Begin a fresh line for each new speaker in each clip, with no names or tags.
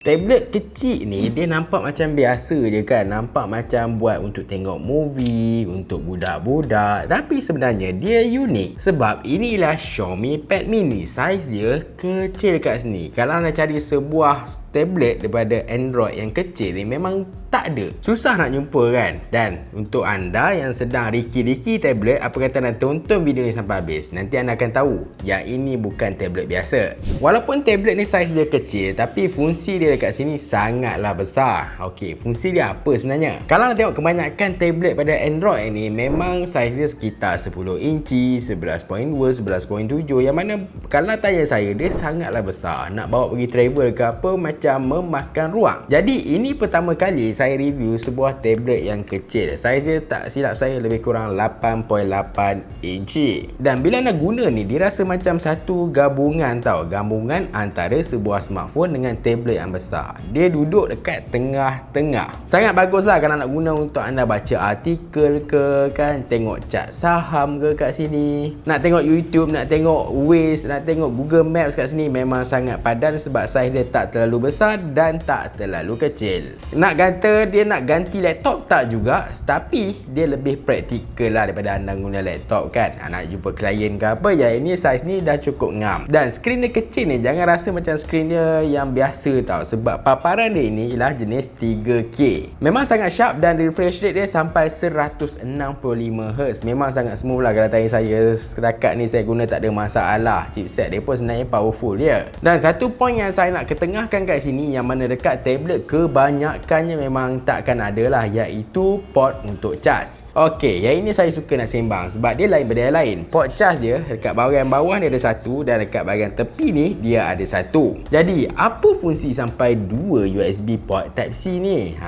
Tablet kecil ni dia nampak macam biasa je kan. Nampak macam buat untuk tengok movie, untuk budak-budak. Tapi sebenarnya dia unik. Sebab inilah Xiaomi Pad Mini. Saiz dia kecil kat sini. Kalau anda cari sebuah tablet daripada Android yang kecil ni memang tak ada. Susah nak jumpa kan. Dan untuk anda yang sedang riki-riki tablet, apa kata anda tonton video ni sampai habis. Nanti anda akan tahu yang ini bukan tablet biasa. Walaupun tablet ni saiz dia kecil, tapi fungsi dia dekat sini sangatlah besar. Okey, fungsi dia apa sebenarnya? Kalau anda tengok kebanyakan tablet pada Android ni memang saiz dia sekitar 10 inci, 11.2, 11.7, yang mana kalau tanya saya dia sangatlah besar. Nak bawa pergi travel ke apa macam memakan ruang. Jadi ini pertama kali saya review sebuah tablet yang kecil. Saiz dia tak silap saya lebih kurang 8.8 inci. Dan bila anda guna ni dia rasa macam satu gabungan tau. Gabungan antara sebuah smartphone dengan tablet yang besar. Dia duduk dekat tengah-tengah. Sangat bagus lah kalau nak guna untuk anda baca artikel ke kan, tengok cat saham ke kat sini, nak tengok YouTube, nak tengok Waze, nak tengok Google Maps kat sini. Memang sangat padan sebab saiz dia tak terlalu besar dan tak terlalu kecil. Nak kata dia nak ganti laptop tak juga, tapi dia lebih praktikal lah daripada anda guna laptop kan. Nak jumpa klien ke apa, ya ini saiz ni dah cukup ngam. Dan skrin dia kecil ni jangan rasa macam skrin dia yang biasa tau, sebab paparan dia ini ialah jenis 3K. Memang sangat sharp dan refresh rate dia sampai 165Hz. Memang sangat smooth lah. Kalau tanya saya, setakat ni saya guna tak ada masalah. Chipset dia pun sebenarnya powerful dia. Dan satu point yang saya nak ketengahkan kat sini, yang mana dekat tablet kebanyakannya memang takkan ada lah, iaitu port untuk cas. Okey, yang ini saya suka nak sembang sebab dia lain benda yang lain. Port cas dia dekat bahagian bawah ni ada satu, dan dekat bahagian tepi ni dia ada satu. Jadi apa fungsi sampai 2 USB port Type-C ni?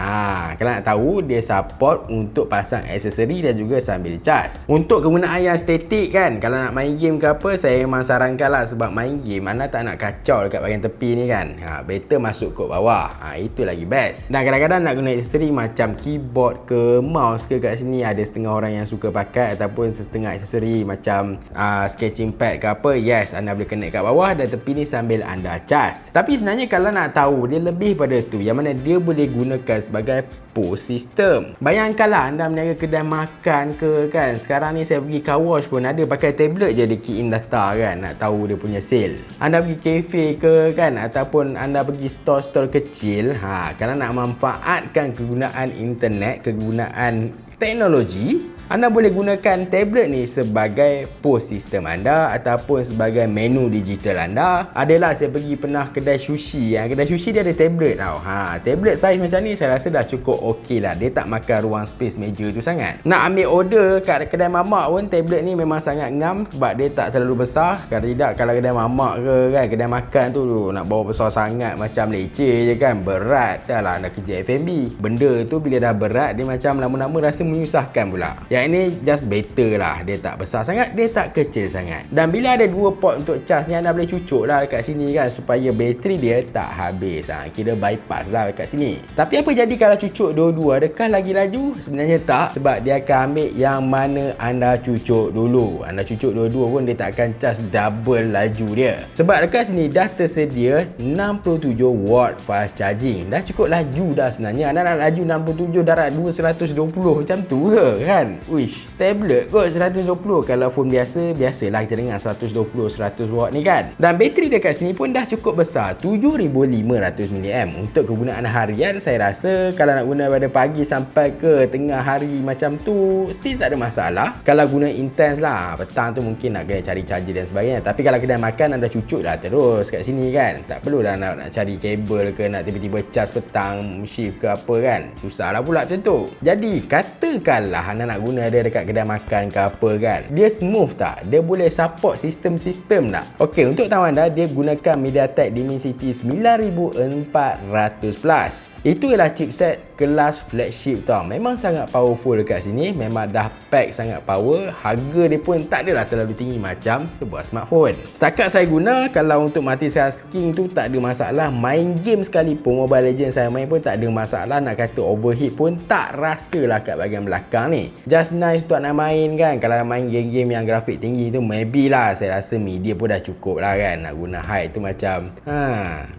Kalau nak tahu, dia support untuk pasang aksesori dan juga sambil cas. Untuk kegunaan yang statik kan, kalau nak main game ke apa, saya memang sarankan lah, sebab main game anda tak nak kacau dekat bahagian tepi ni kan. Better masuk kot bawah. Itu lagi best. Dan kadang-kadang nak guna aksesori macam keyboard ke mouse ke kat sini, ada setengah orang yang suka pakai, ataupun setengah aksesori macam sketching pad ke apa, yes, anda boleh connect kat bawah dan tepi ni sambil anda cas. Tapi sebenarnya kalau nak tahu, dia lebih pada tu, yang mana dia boleh gunakan sebagai POS system. Bayangkanlah anda meniaga kedai makan ke kan. Sekarang ni saya pergi car wash pun ada pakai tablet je, dia key in data kan, nak tahu dia punya sale. Anda pergi cafe ke kan, ataupun anda pergi store-store kecil, kalau nak manfaatkan kegunaan internet, kegunaan teknologi, anda boleh gunakan tablet ni sebagai POS sistem anda ataupun sebagai menu digital anda. Adalah saya pergi pernah kedai sushi. Kedai sushi dia ada tablet tau. Tablet saiz macam ni saya rasa dah cukup okey lah. Dia tak makan ruang space meja tu sangat. Nak ambil order kat kedai mamak pun tablet ni memang sangat ngam sebab dia tak terlalu besar. Kalau tidak, kalau kedai mamak ke kan, kedai makan tu nak bawa besar sangat macam leceh je kan. Berat dah lah anda kerja F&B. Benda tu bila dah berat, dia macam lama-lama rasa menyusahkan pula. Yang ini just better lah. Dia tak besar sangat, dia tak kecil sangat. Dan bila ada dua port untuk cas ni, anda boleh cucuk lah dekat sini kan, supaya bateri dia tak habis. Kira bypass lah dekat sini. Tapi apa jadi kalau cucuk dua-dua? Adakah lagi laju? Sebenarnya tak, sebab dia akan ambil yang mana anda cucuk dulu. Anda cucuk dua-dua pun dia tak akan cas double laju dia. Sebab dekat sini dah tersedia 67 watt fast charging. Dah cukup laju dah sebenarnya. Anda nak laju 67 darab 2 120 macam tu ke kan? Wish, tablet kot 120. Kalau phone biasalah kita dengar 120-100 watt ni kan. Dan bateri dekat sini pun dah cukup besar, 7500 mAh. Untuk kegunaan harian, saya rasa kalau nak guna pada pagi sampai ke tengah hari macam tu, still tak ada masalah. Kalau guna intense lah, petang tu mungkin nak kena cari charger dan sebagainya. Tapi kalau kedai makan, anda cucuk dah terus kat sini kan. Tak perlu dah nak cari kabel ke, nak tiba-tiba cas petang shift ke apa kan. Susah lah pula macam tu. Jadi katakanlah anda nak guna dia dekat kedai makan ke apa kan, dia smooth tak? Dia boleh support sistem-sistem tak? Okey, untuk tahu anda, dia gunakan MediaTek Dimensity 9400 Plus. Itu ialah chipset kelas flagship tau. Memang sangat powerful dekat sini. Memang dah pack sangat power. Harga dia pun tak adalah terlalu tinggi macam sebuah smartphone. Setakat saya guna, kalau untuk multitasking tu tak ada masalah. Main game sekalipun, Mobile Legends saya main pun tak ada masalah. Nak kata overheat pun tak rasalah kat bahagian belakang ni. Just just nice untuk nak main kan. Kalau nak main game-game yang grafik tinggi tu, maybe lah saya rasa media pun dah cukup lah kan. Nak guna high tu macam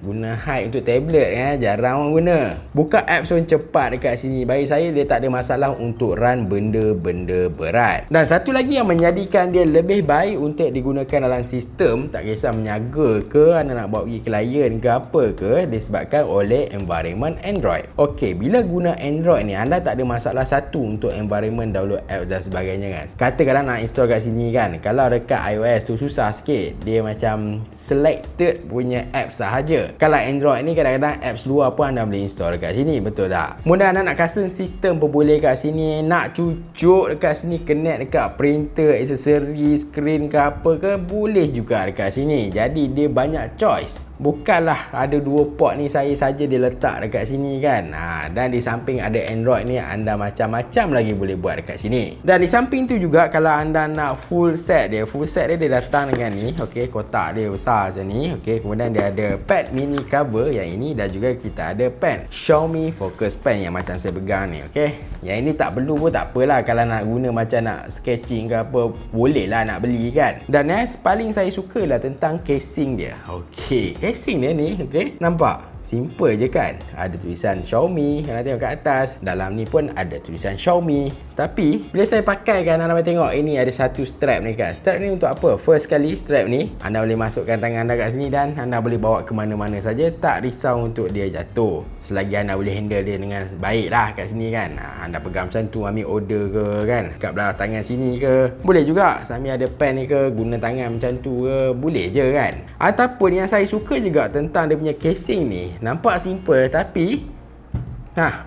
guna high untuk tablet kan, jarang orang guna. Buka apps pun cepat dekat sini. Bagi saya dia tak ada masalah untuk run benda-benda berat. Dan satu lagi yang menjadikan dia lebih baik untuk digunakan dalam sistem, tak kisah menyaga ke, anda nak bawa pergi klien ke apa ke, disebabkan oleh environment Android. Okey, bila guna Android ni, anda tak ada masalah satu untuk environment download app dan sebagainya kan. Katakanlah nak install kat sini kan, kalau dekat iOS tu susah sikit, dia macam selected punya app sahaja. Kalau Android ni kadang-kadang apps luar pun anda boleh install dekat sini, betul tak? Mudah anda nak custom sistem pun boleh kat sini, nak cucuk dekat sini, connect dekat printer, aksesori, screen ke apa ke, boleh juga dekat sini. Jadi dia banyak choice. Bukanlah ada 2 port ni saya saja dia letak dekat sini kan. Dan di samping ada Android ni, anda macam-macam lagi boleh buat dekat sini. Dan di samping tu juga kalau anda nak full set dia datang dengan ni, okey, kotak dia besar macam ni, okey. Kemudian dia ada pad mini cover yang ini, dan juga kita ada pen Xiaomi Focus Pen yang macam saya pegang ni, okey. Yang ini tak perlu pun tak apalah, kalau nak guna macam nak sketching ke apa, boleh lah nak beli kan. Dan yang paling saya suka lah tentang casing dia. Okey, casing dia ni, okey, nampak simple je kan. Ada tulisan Xiaomi, anda tengok kat atas. Dalam ni pun ada tulisan Xiaomi. Tapi bila saya pakai kan, anda boleh tengok ini ada satu strap ni kan. Strap ni untuk apa? First kali strap ni anda boleh masukkan tangan anda kat sini dan anda boleh bawa ke mana-mana saja, tak risau untuk dia jatuh. Selagi anda boleh handle dia dengan baik lah kat sini kan. Anda pegang macam tu, ambil order ke kan, kat belakang tangan sini ke, boleh juga. Sambil ada pen ni ke, guna tangan macam tu ke, boleh je kan. Ataupun yang saya suka juga tentang dia punya casing ni, nampak simple tapi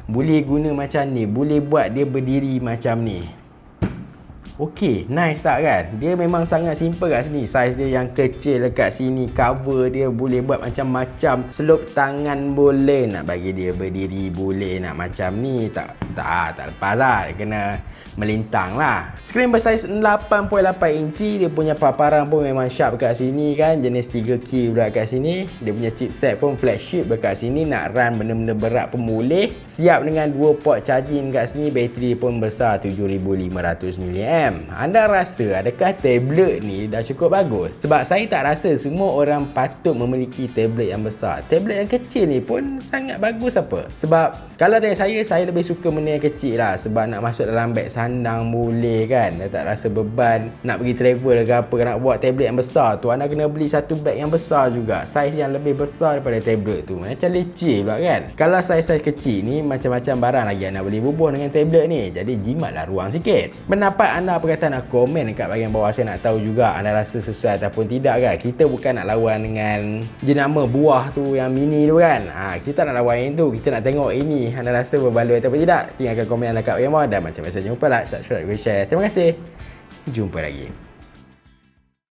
boleh guna macam ni, boleh buat dia berdiri macam ni. Okey, nice tak kan? Dia memang sangat simple kat sini. Saiz dia yang kecil dekat sini, cover dia boleh buat macam-macam. Selop tangan boleh, nak bagi dia berdiri boleh, nak macam ni tak lepas lah, dia kena melintang lah. Skrin bersaiz 8.8 inci, dia punya paparan pun memang sharp kat sini kan, jenis 3Q pula kat sini. Dia punya chipset pun flagship dekat sini, nak run benda-benda berat pun boleh. Siap dengan 2 port charging kat sini, bateri pun besar 7500 mAh. Anda rasa adakah tablet ni dah cukup bagus? Sebab saya tak rasa semua orang patut memiliki tablet yang besar. Tablet yang kecil ni pun sangat bagus apa? Sebab kalau tanya saya lebih suka benda yang kecil lah. Sebab nak masuk dalam beg sandang boleh kan, dah tak rasa beban. Nak pergi travel ke apa, nak buat tablet yang besar tu, anda kena beli satu beg yang besar juga, saiz yang lebih besar daripada tablet tu. Macam leceh pula kan. Kalau saiz-saiz kecil ni, macam-macam barang lagi anda boleh bubuh dengan tablet ni. Jadi jimatlah ruang sikit. Pendapat anda apa kata, nak komen dekat bahagian bawah. Saya nak tahu juga anda rasa sesuai ataupun tidak kan. Kita bukan nak lawan dengan jenama buah tu yang mini tu kan. Kita nak lawan yang tu, kita nak tengok ini anda rasa berbaloi ataupun tidak. Tinggalkan komen anda dekat bahagian bawah. Dan macam biasa, jangan lupa like, subscribe, share. Terima kasih, jumpa lagi.